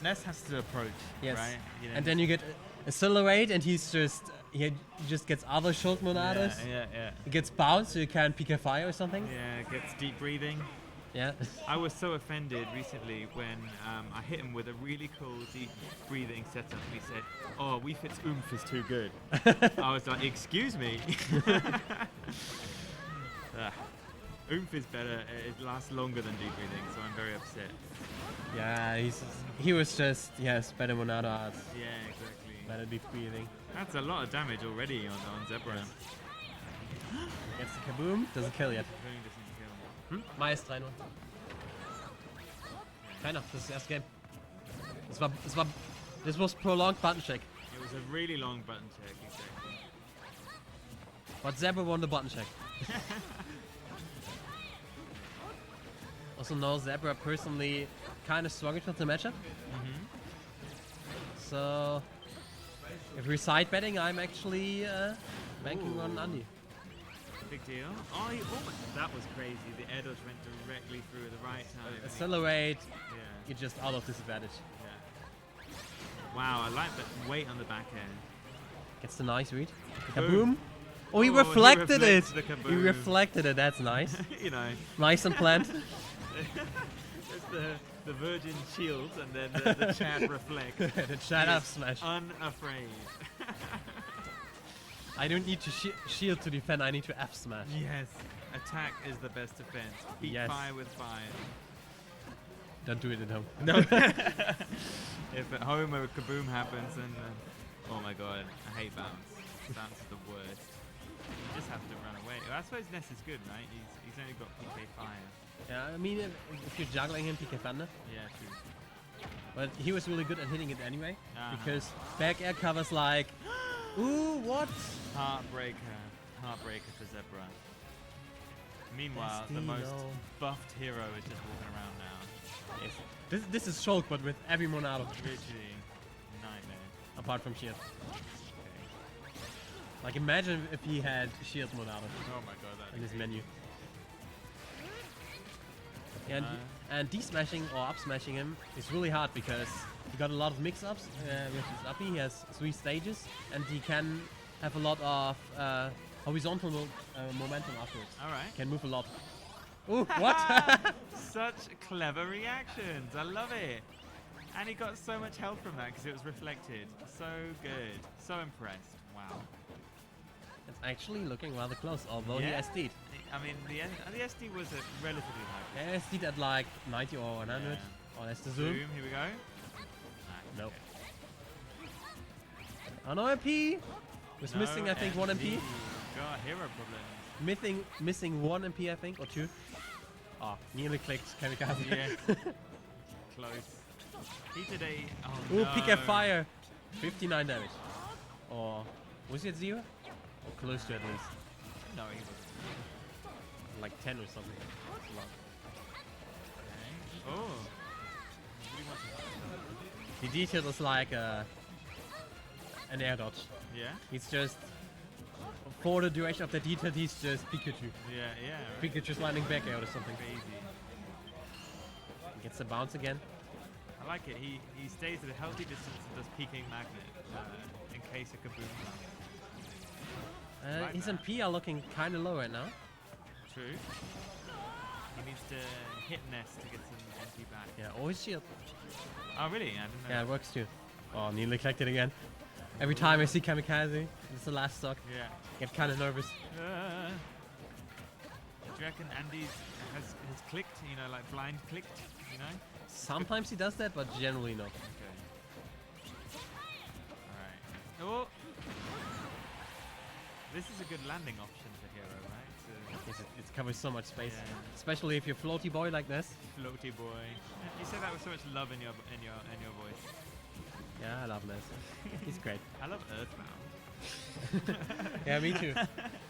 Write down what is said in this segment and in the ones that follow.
Ness has to approach, yes. right? You know, And then you get Accelerate, and he just gets other short monadas. Yeah. He gets bounce, so you can PK fire or something. Yeah, gets deep breathing. Yeah. I was so offended recently when I hit him with a really cool deep breathing setup. He said, "Oh, Wii Fit's oomph is too good." I was like, "Excuse me." Oomph is better. It lasts longer than deep breathing, so I'm very upset. Yeah, he was just better monada arts, Yeah, exactly. better deep breathing. That's a lot of damage already on Zebra. Gets the kaboom, doesn't kill yet. Kaboom doesn't kill. Mais 3-0. Keiner, das ist das erste Game. This was prolonged button check. It was a really long button check, exactly. But Zebra won the button check. Also know Zebra personally kind of struggled with the matchup. So if we're side betting, I'm actually banking on Andy. Big deal. Oh, that was crazy. The air dodge went directly through at the right time. Accelerate. Yeah. You're just out of disadvantage. Yeah. Wow, I like the weight on the back end. Gets the nice read. Kaboom. Kaboom. Oh, he reflected it. The kaboom. He reflected it. That's nice. You know. Nice and planned. It's the Virgin shield and then the chat reflects. The chat up smash. Unafraid. I don't need to shield to defend, I need to F smash. Yes. Attack is the best defense. Beat fire with fire. Don't do it at home. No. If at home a kaboom happens and oh my god, I hate bounce. Bounce is the worst. You just have to run away. Well, I suppose Ness is good, right? He's only got PK fire. Yeah, I mean, if you're juggling him, PK Thunder. Yeah, true. But he was really good at hitting it anyway, because back air covers like, ooh, what? Heartbreaker for Zebra. Meanwhile, the most buffed hero is just walking around now. Yes. This is Shulk, but with every monado. Literally, nightmare. Apart from shield. Okay. Like imagine if he had shield monado. Oh my god, that in his menu. And de-smashing or up-smashing him is really hard because he got a lot of mix-ups with his uppy. He has 3 stages and he can have a lot of horizontal momentum afterwards. Alright. Can move a lot. Ooh, what? Such clever reactions. I love it. And he got so much health from that because it was reflected. So good. So impressed. Wow. It's actually looking rather close, although he SD'd. I mean, the SD was a relatively high. Yeah, SD'd at like 90 or 100. Yeah. Oh, that's the zoom. Here we go. Nope. Oh, no MP. Was missing, I think, 1 MP. God, hero problems. Missing 1 MP, I think, or 2. Oh, nearly clicked kamikaze. Yeah. Close. He did a. Oh, ooh, no. PK fire. 59 damage. Or was it 0? Or close to at least. No, he was. Like 10 or something. That's a lot. Okay. Oh. The detail was like an air dodge. Yeah? He's just, for the duration of the detail, he's just Pikachu. Yeah. Right. Pikachu's landing back air or something. Crazy. Gets the bounce again. I like it. He stays at a healthy distance and does peeking magnet in case a kaboom comes. His MP are looking kind of low right now. True. He needs to hit Ness to get some MP back. Yeah, or his shield. Oh, really? I didn't know. Yeah, it works too. Oh, nearly collected again. Every time I see kamikaze, it's the last stock. Yeah. Get kind of nervous. Do you reckon Andy's has clicked? You know, like blind clicked? You know? Sometimes he does that, but generally not. Okay. Alright. Oh! This is a good landing option for hero, right? Yes, it covers so much space. Yeah. Especially if you're floaty boy like this. Floaty boy. You say that with so much love in your voice. Yeah, I love Ness. He's great. I love Earthbound. Yeah, me too.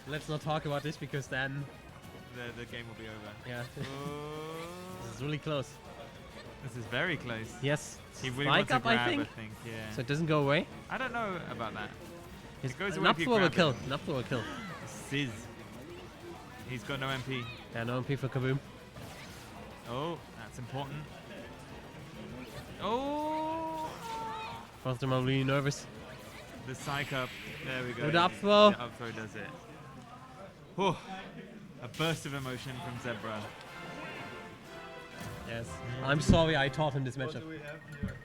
Let's not talk about this because then the game will be over. Yeah. Oh. This is really close. This is very close. Yes. He really wants to up, grab, I think. Yeah. So it doesn't go away. I don't know about that. It goes away if you will grab kill. it. Napflo will kill. Sizz. He's got no MP. Yeah, no MP for Kaboom. Oh, that's important. Oh! First time I'm really nervous. The psych up. There we go. With the up throw. The up throw does it. Whew. A burst of emotion from Zebra. Yes. I'm sorry I taught him this What matchup. do we have here?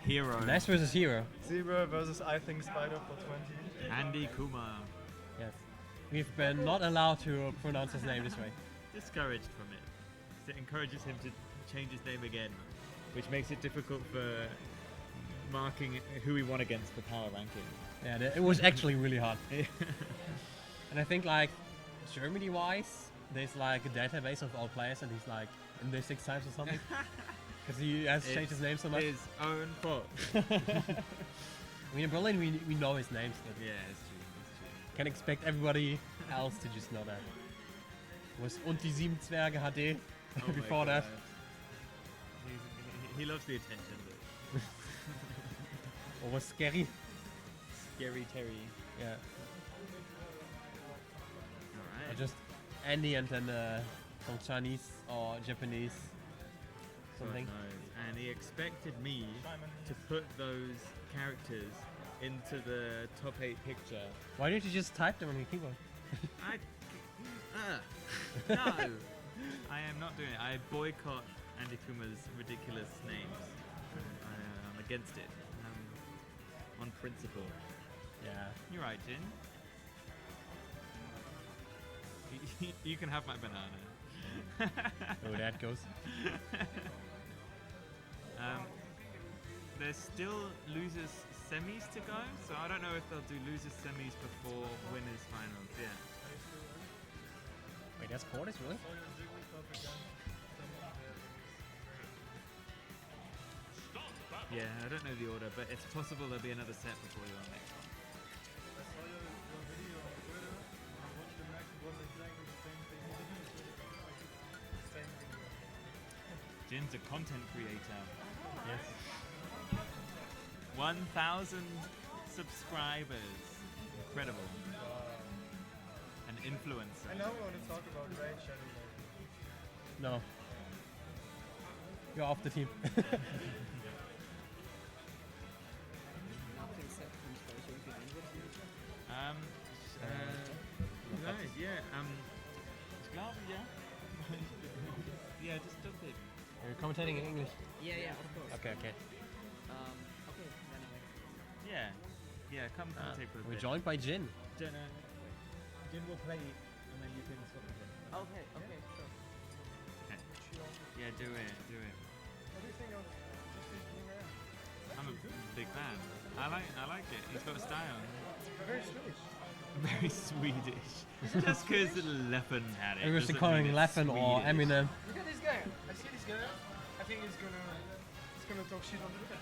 Hero. Ness versus Hero. Zebra versus I think Spider for 20. Andy Kumar. Yes. We've been not allowed to pronounce his name this way. Discouraged from it. It encourages him to change his name again, which makes it difficult for marking who we won against for power ranking. Yeah, it was actually really hard. And I think like Germany-wise, there's like a database of all players, and he's like in there 6 times or something. Because he has changed his name so much. His own fault. I mean, in Berlin, we know his names, but Yeah, it's true. It's true. can't expect everybody else to just know that. Was und die 7 Zwerge HD Oh my before that. God. He loves the attention. Or was scary. Scary Terry. Yeah. Or Alright. just Andy and then some Chinese or Japanese something. God knows. And he expected me to put those characters into the top 8 picture. Why didn't you just type them on your keyboard? No! I am not doing it. I boycott Andy Kuma's ridiculous names. I'm against it. On principle. Yeah. You're right, Jin. You can have my banana. Oh, that goes. There's still losers semis to go, so I don't know if they'll do losers semis before winners finals. Yeah. Wait, that's quarters, really? Yeah, I don't know the order, but it's possible there'll be another set before you're on next one. I saw your video on Twitter. I watched the match. It was exactly the same thing. Same video. Jin's a content creator. Yes. 1,000 subscribers. Incredible. An influencer. I now want to talk about Raid Shadow. No. You're off the team. Right, yeah, ich glaube, ja. Yeah, just stop it. Are you commentating in English? Yeah, of course. Okay. Okay, then Yeah, come take for a We're bit. joined by Jin. Jin will play it, and then you can swap with him. okay, sure. Okay. Yeah, do it. What do you think of Justice Boomerang? I'm a big fan. I like it. He's got a style. Very Swedish. Very Swedish. Just because Leffen had it. We were doesn't calling mean it's Leffen or Swedish. Eminem. Look at this guy. I see this guy. I think he's gonna talk shit on the bit.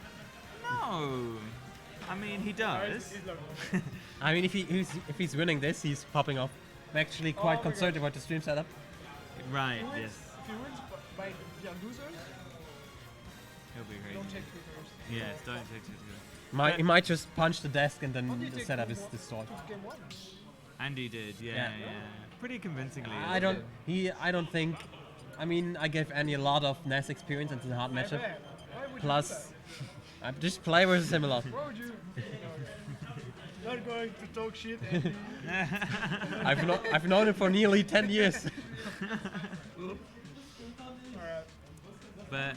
No. I mean, he does. He's like, I mean, if he's winning this, he's popping off. I'm actually quite Oh my concerned God. about the stream setup. Right, If yes. he wins by the losers, He'll be great. don't check Twitter. Yes, don't take it. He might just punch the desk and How then did you the take setup is Game destroyed. Game 1? Andy did, yeah. Yeah. Pretty convincingly. I don't think. I mean, I gave Andy a lot of Ness experience and it's a hard matchup. Why would Plus, I just play versus him a lot. you do that? Why would you? Not going to talk shit. And I've known him for nearly 10 years. Alright. But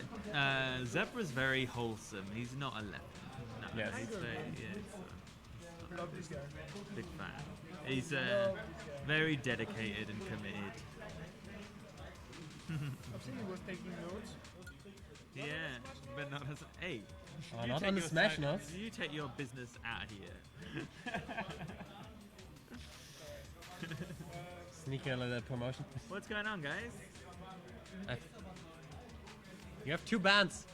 Zebra's very wholesome. He's not a left. No, Yes. he's very, Love this guy. big fan. He's very dedicated and committed. I've seen he was taking notes. Yeah, but not as hey. Oh, you not take on the your Smash side- notes. You take your business out of here. Sneak a little promotion. What's going on, guys? You have 2 bands.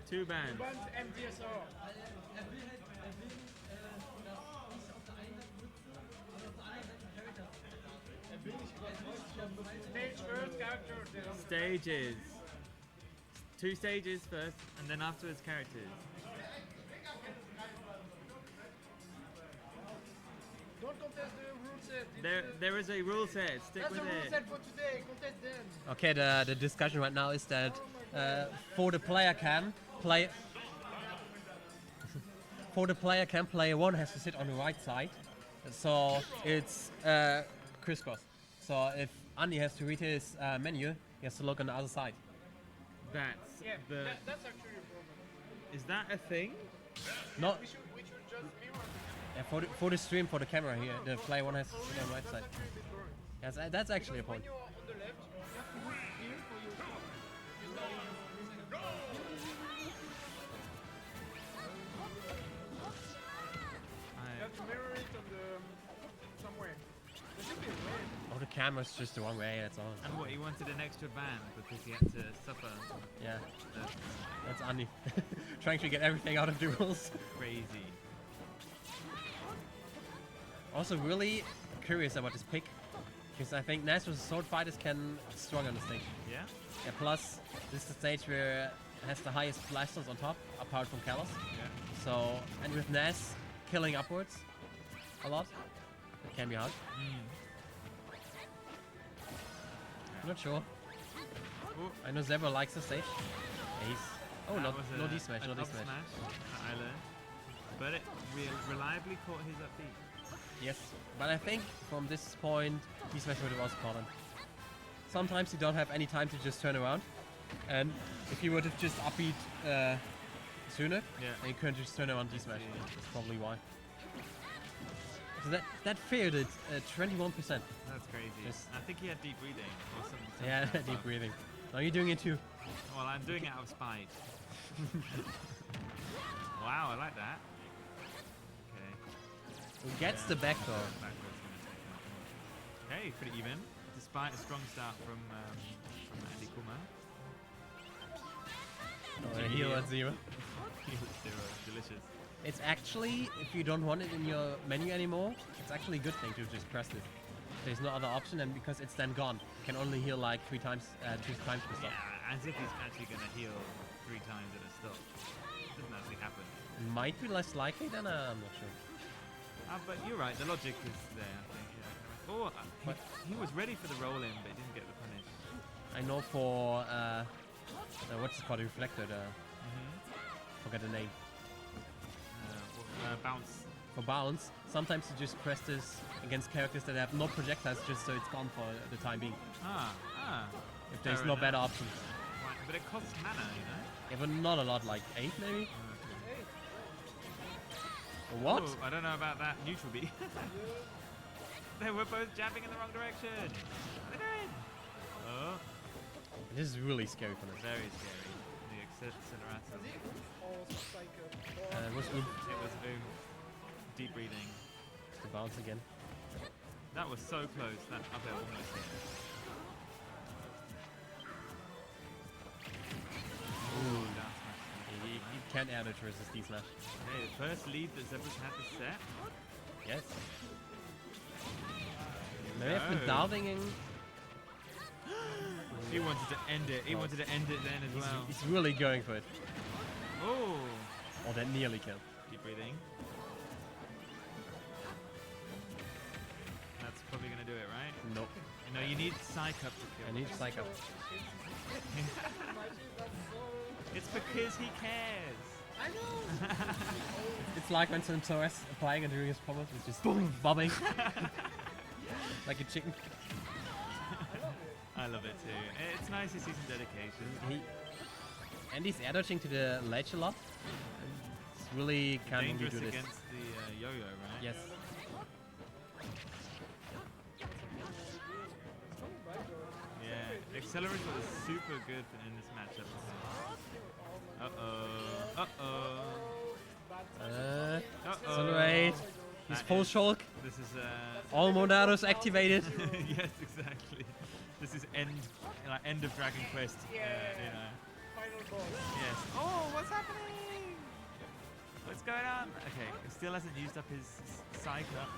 2 bands. Bunch MTSR. Stage first, character. Stages. 2 stages first, and then afterwards characters. Don't contest the rule set. There is a rule set. Stick That's with the rule it. set for today. Contest then. Okay, the discussion right now is that for the player can play. before the player can play, one has to sit on the right side. So it's crisscross. So if Andy has to read his menu, he has to look on the other side. That's Yeah, the. that's actually a problem. Is that a thing? No, We should just mirror yeah, for the stream, for the camera here, the player one has to sit on the right that's side. actually a bit boring. Yes, that's actually a When point. you're on the left, you have to hold here for your stop. You have to mirror it on the somewhere. There should be a way. Oh, the camera's just the wrong way, that's all. And what, he wanted an extra band because he had to suffer Yeah, the that's Andy. Trying to get everything out of the rules. crazy. Also really curious about this pick. Because I think Ness versus Sword Fighters can strong on the stage. Yeah? Yeah, plus this is the stage where it has the highest blasters on top, apart from Kalos. Yeah. So, and with Ness killing upwards a lot, it can be hard. I'm not sure. Oh, I know Zebra likes the stage. Yeah, he's... Oh, that no, was no a- D-smash, an no up D-smash. smash that I learned. But it reliably caught his up B. Yes, but I think from this point, D-smash would have also caught him. Sometimes you don't have any time to just turn around. And if you would have just upbeat sooner, Yeah. then you couldn't just turn around D-smash. see. That's probably why. So that failed at 21%. That's crazy. Just- I think he had deep breathing or something. Yeah, like that, deep but- breathing. Now you're doing it too. Well, I'm doing it out of spite. Wow, I like that. Okay. Who gets the backdoor? Backwards gonna take that. Okay, pretty even. Despite a strong start from Andy Kuma. Oh, and heal at 0. Zero. Delicious. It's actually, if you don't want it in your menu anymore, it's actually a good thing to just press it. There's no other option, and because it's then gone, you can only heal like 2 times per stop. Yeah, as if he's actually going to heal 3 times at a stop. It doesn't actually happen. Might be less likely than I'm not sure. But you're right, the logic is there, I think. Yeah. Oh, he was ready for the roll-in, but he didn't get the punish. I know for what's it called, reflector. Forget the name. Bounce. For bounce, sometimes you just press this against characters that have no projectiles, just so it's gone for the time being. If there's Fair no enough. better option. Right, but it costs mana, you know? Yeah, but not a lot, like 8 maybe. What? Oh, I don't know about that neutral B. They were both jabbing in the wrong direction. What are they doing? Oh, This is really scary for us. very scary. The accelerator. Or like It was It was boom. Deep breathing. the bounce again. That was so close. That up air almost hit. Ooh, down smash. You can't add it versus D-smash. Hey, the first lead that Zebra's had this set. Yes. Maybe I've been No. doubting him. He wanted to end it. He wanted to end it then as well. He's really going for it. Oh, Oh, that nearly killed. deep breathing. That's probably gonna do it, right? Nope. You know, you need Psych up to I kill. need Psych up. It's because he cares. I know. It's like when Centaurus applying and doing his combos, it's just boom, bobbing. Like a chicken. I love it too. It's nice to see some dedication. And he's air dodging to the ledge a lot. It's really can't really Dangerous do this. against the yo-yo, right? Yes. Yeah. Accelerator was super good in this matchup. Uh-oh. Uh-oh. Uh-oh. Accelerate. He's That full is- shulk. This is All Monados activated. yes, exactly. This is end of Dragon Quest. You know. Final boss. Yes. Oh, what's happening? What's going on? Okay, he still hasn't used up his psych up.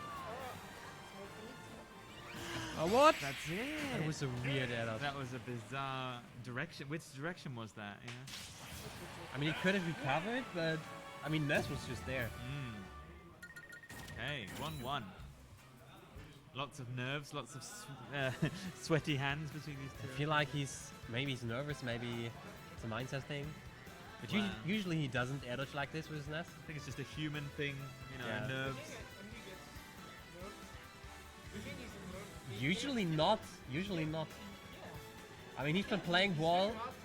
Oh, what? That's it. That was a weird air dodge. That was a bizarre direction. Which direction was that? Yeah. I mean, he could have recovered, but I mean, Ness was just there. Okay, 1-1. Lots of nerves, lots of sweaty hands between these two. I feel like maybe he's nervous, maybe it's a mindset thing. But Wow. usually he doesn't air dodge like this with his Ness. I think it's just a human thing, you know, Yeah. nerves. And he gets nerfed. You think he's nerfed? Usually not. Usually not. Yeah. I mean, he's been playing It's Wall. very hard to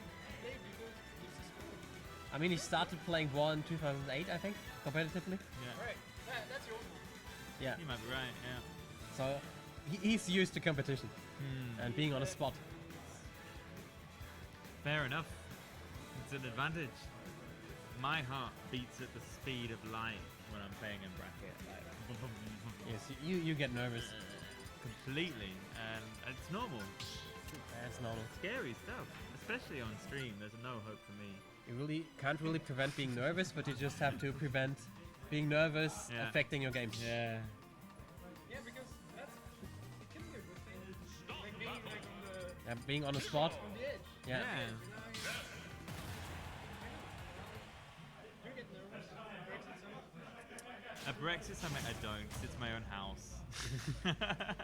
play because it's a score. I mean, he started playing Wall in 2008, I think, competitively. Yeah. Right. That's your move. Yeah. You might be right, yeah. So he's used to competition and being on a spot. Fair enough. It's an advantage. My heart beats at the speed of light when I'm playing in bracket. Like, Yes, you get nervous. completely. And it's normal. That's normal. Scary stuff. Especially on stream. There's no hope for me. You really can't really prevent being nervous, but you just have to prevent being nervous Yeah. affecting your game. Yeah. Yeah, because it can be a good thing. Like being like on the Being on a spot. on the edge. Yeah. You get nervous. At Brexit Summit I don't, 'cause it's my own house.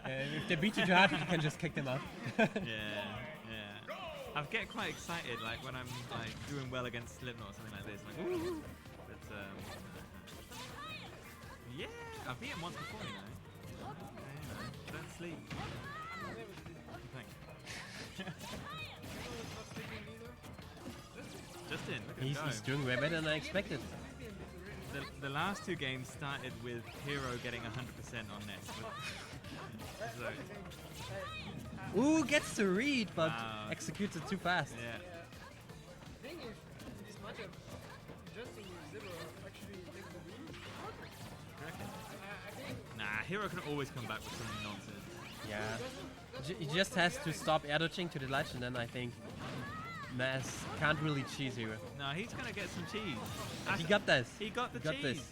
If they beat you too hard, you can just kick them out. Yeah, yeah. I get quite excited, like when I'm like doing well against Slipknot or something like this. Like, woo! But yeah, I've beaten once before, you know. Yeah, you know, don't sleep. Thank you. Justin, look at him He's go. doing way better than I expected. The last two games started with Hero getting 100% on Ness. So, Ooh, gets to read, but Wow. executes it too fast. yeah. Thing is, in this matchup, Justin with Zero actually takes the lead. You reckon? I think Nah, Hero can always come back with some nonsense. Yeah. doesn't He just has to stop air dodging to the ledge, and then I think Ness can't really cheese Hero. No, he's gonna get some cheese. He got this. He got the Got cheese. this.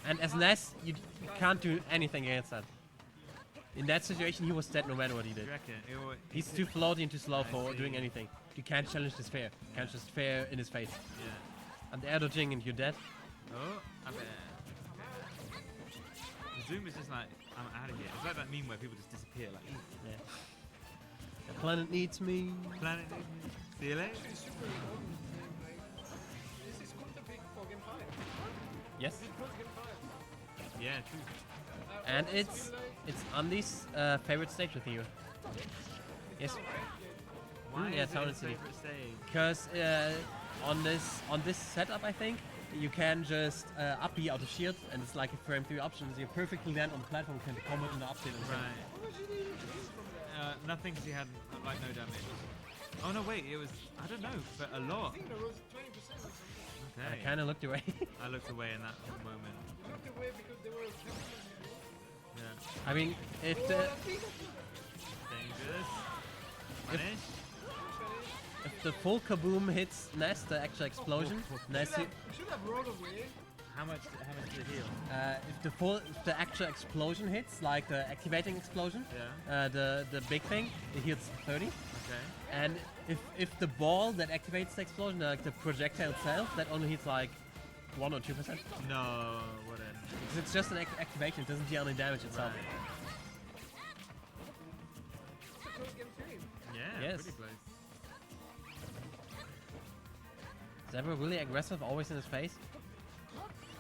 And as Ness, you can't do anything against that. In that situation, he was dead no matter what he You did. reckon? He's too floaty and too slow I for see. doing anything. You can't challenge this fair. You can't just fair in his face. Yeah. And air dodging and you're dead. Oh, I'm Zoom is just like, I'm out of here. It's like that meme where people just disappear. Like, Yeah. The planet needs me. planet. See you later. it's super important. Like, this is quite a big for game 5. Yes. This was game 5. Yeah, true. And I always it's feel like Andy's favorite stage with you. Yes. Why yeah, is it Town his and City. favorite stage? Because on this setup, I think you can just up B out of shield, and it's like a frame 3 option. So you perfectly land on the platform, can combo in the up tilt. Right. how much did he lose from that? Nothing because he had like no damage. Oh no, wait, it was, I don't know, but a lot. I think there was 20% or something. I Okay. kind of looked away. I looked away in that moment. You looked away because there were 10%. Yeah. I mean, if Oh, the that thing! Dangerous. Punish. if the full kaboom hits Ness, the actual explosion, Ness You should have rolled away. How much did it heal? if the actual explosion hits, like the activating explosion, Yeah. the big thing, it hits 30. Okay. And if the ball that activates the explosion, like the projectile itself, that only hits like 1 or 2%. Because No, what a... it's just an activation, it doesn't deal any damage itself. Right. It's a close game 3. Yeah, Yes. pretty close. Zebra really aggressive, always in his face.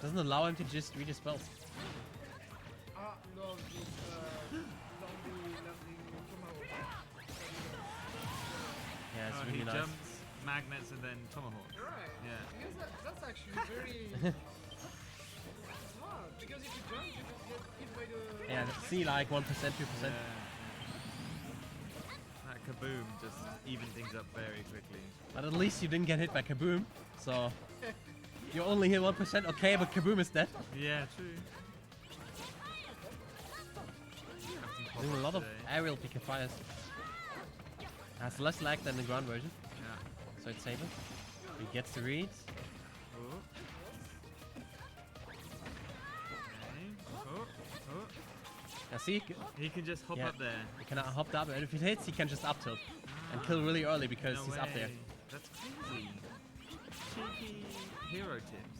Doesn't allow him to just read his spells. Love this zombie landing tomahawk. Yeah, it's Oh, really he nice. jumps, magnets, and then tomahawk. Right. Yeah. Because that's actually very smart. Because if you jump, you just get hit by the. Yeah, see like 1%, 2%. Yeah. That kaboom just even things up very quickly. But at least you didn't get hit by Kaboom, so you only hit 1%. Okay, but Kaboom is dead. Yeah, true. Doing a lot of aerial pick fires. Has less lag than the ground version, Yeah. so it's safer. He gets the read. Oh. Okay. Oh. Oh. Now see, He can just hop Yeah. up there. he can hop up, and if it hits, he can just up tilt and kill really early because No he's up there. way. That's crazy. Cheeky hero tips.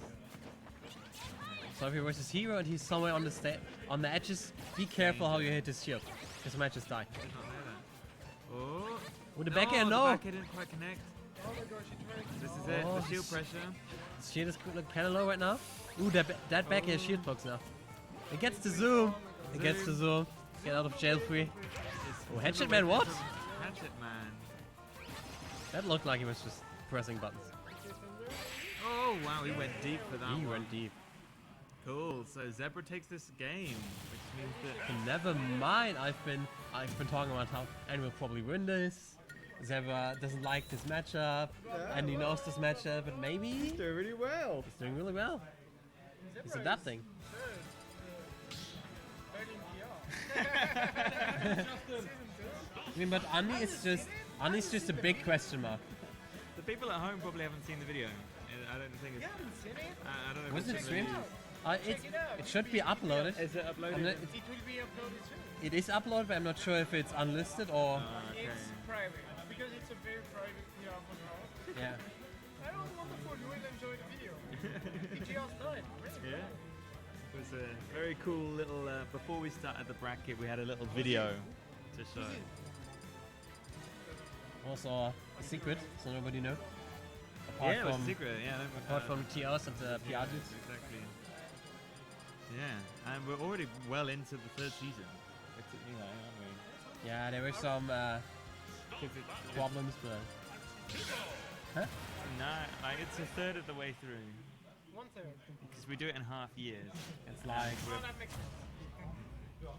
So if he versus hero and he's somewhere on the edges, be careful how you hit his shield, because he might just die. Did not know that. Oh. With the back air, no. The back air didn't quite connect. Oh my gosh, he tried. This is it. Oh, The shield pressure. Shield is kind of low right now. Ooh, that back air shield box now. It gets the zoom. It gets the zoom. Get out of jail free. Oh, Hatchet Man, what? Hatchet Man. That looked like he was just pressing buttons. Oh wow, he went deep for that He one. went deep. Cool. So Zebra takes this game, which means that Never mind. I've been talking about how Andy will probably win this. Zebra doesn't like this matchup, and he knows this matchup, but maybe he's Doing really well. doing really well. He's adapting. I mean, but Andy's just a big question mark. the people at home probably haven't seen the video. I don't think it's. You haven't seen it? I don't know. Was if it it's streamed? released. It should be uploaded. Is it uploaded? I'm not- It will be uploaded soon. It is uploaded, but I'm not sure if it's unlisted or. Okay. It's private because it's a very private PR account. Yeah. I don't want to follow and enjoy the video. It's just done. Yeah. It was a very cool little. Before we started the bracket, we had a little video to show. Also a secret, so nobody know. Yeah, it was a secret. Yeah. Apart from TRs and the PR dudes. Exactly. Yeah, and we're already well into the third season. Aren't we? Yeah, there were some 'Cause it's problems, but. Huh? no, like it's a third of the way through. 1/3. Because we do it in half years. It's like Oh, that makes sense.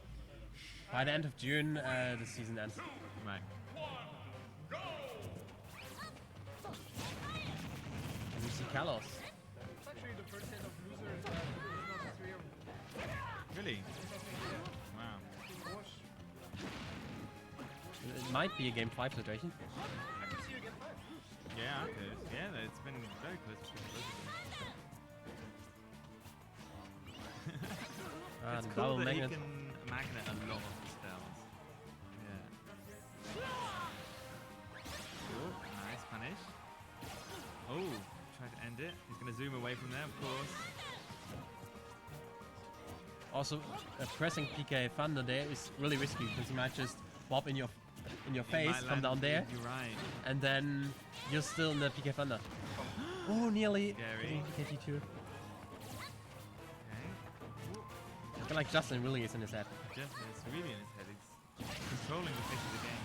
by the end of June, the season ends. Right. And we see Kalos. It's actually the first set of losers that there's not the three of them. Really? Wow. Wash. It might be a game 5 situation. I could see you get 5. Yeah, I could. Yeah, it's been very close to both of them. And It's cool double that magnet. he can magnet a lot of the spells. Yeah. Oh, nice punish. Oh, tried to end it. He's going to zoom away from there, of course. Also, pressing PK Thunder there is really risky because you might just bob in your It face might from land- down there, You're right. and then you're still in the PK Thunder. Oh, nearly. Scary. KT2. Okay. I feel like Justin really is in his head. Just it's really in his head. He's controlling the pace of the game.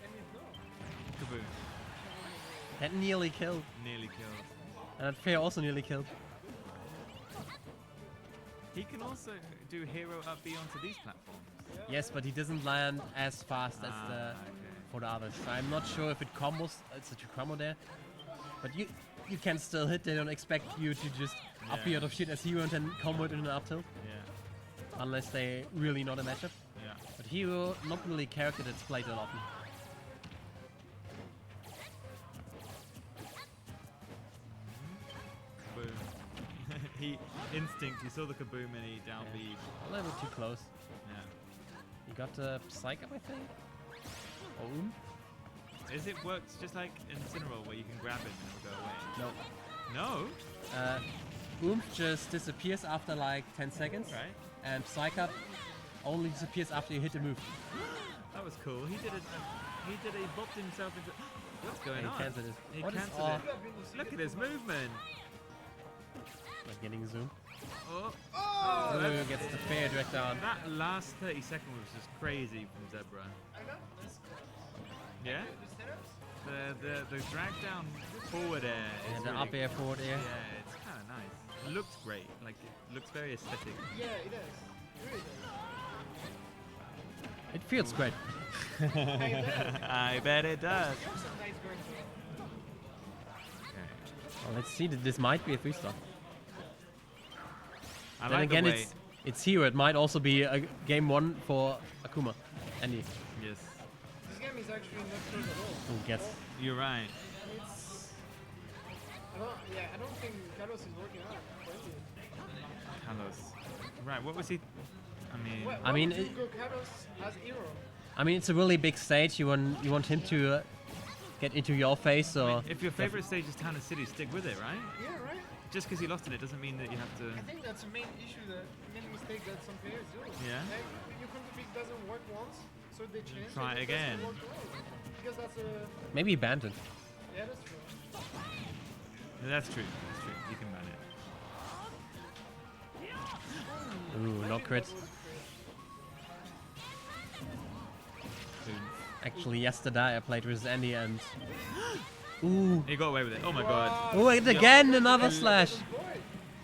And it's not. Kaboom. That nearly killed. Nearly killed. And that Fair also nearly killed. He can also do hero up B onto these platforms. Yes, but he doesn't land as fast as the Okay. for the others. So I'm not sure if it combos. It's such a combo there, but you can still hit. They don't expect you to just up Yeah. out of shit as hero and then combo it in an up tilt, Yeah. unless they really know the matchup. Yeah. But hero, not really a character that's played a lot. Boom. He instinct. He saw the kaboom and he down Yeah. B. A little bit too close. Yeah. You got the Psych up, I think. Oh, Is it works just like in Cineroll where you can grab it and it'll go away? no. No. Oomph just disappears after like 10 seconds, Right. and Psych up only disappears after you hit the move. That was cool. He did he bopped himself into. What's going And on? he cancelled it. He What is cancelled all- it. Look at his movement. Like getting zoom. Oh. Ooh, gets the fair direct down. That last 30 seconds was just crazy from Zebra. I know. This, Yeah? the setups. The drag down forward air. And is the really, up air forward air. Yeah, it's kind of nice. It looks great. Like it looks very aesthetic. Yeah, it does. It really does. It feels great. I bet it does. You have some nice going to Okay. Well, let's see. This might be a 3-star. I Then like again, the way. it's hero. It might also be a game 1 for Akuma. Andy, Yes, This game is actually not close at all. who gets? you're right. It's. I don't think Carlos is working out for you. Carlos. Right, what was he? I mean, What, I mean, would you it- go Carlos as hero? I mean, it's a really big stage. You want him to get into your face, or if your favorite stage is Town and City, stick with it, right? Yeah, right. Just because he lost it doesn't mean that you have to. I think that's the main issue, the main mistake that some players do. Yeah? Like, your config doesn't work once, so they change. Try and it again. doesn't work well. because that's a. Maybe he banned it. Yeah, that's true. No, that's true. That's true. You can ban it. Ooh, no crit. Boom. Actually, yesterday I played with Andy and. Ooh. He got away with it. Oh my god. Ooh, and again another slash.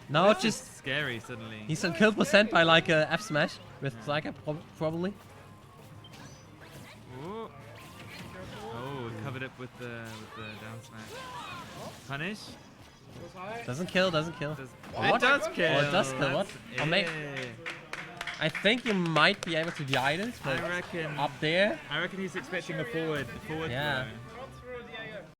Now it's Just just. scary suddenly. He's on kill percent by like a F smash with Psyker probably. Ooh. Oh, covered up with the down smash. Punish. Goes high. Doesn't kill, doesn't kill. Does, What? it does kill. Oh, it does kill, what? That's Oh, mate. it. I think you might be able to guide it, but I reckon. up there. I reckon he's expecting a forward Yeah. throw.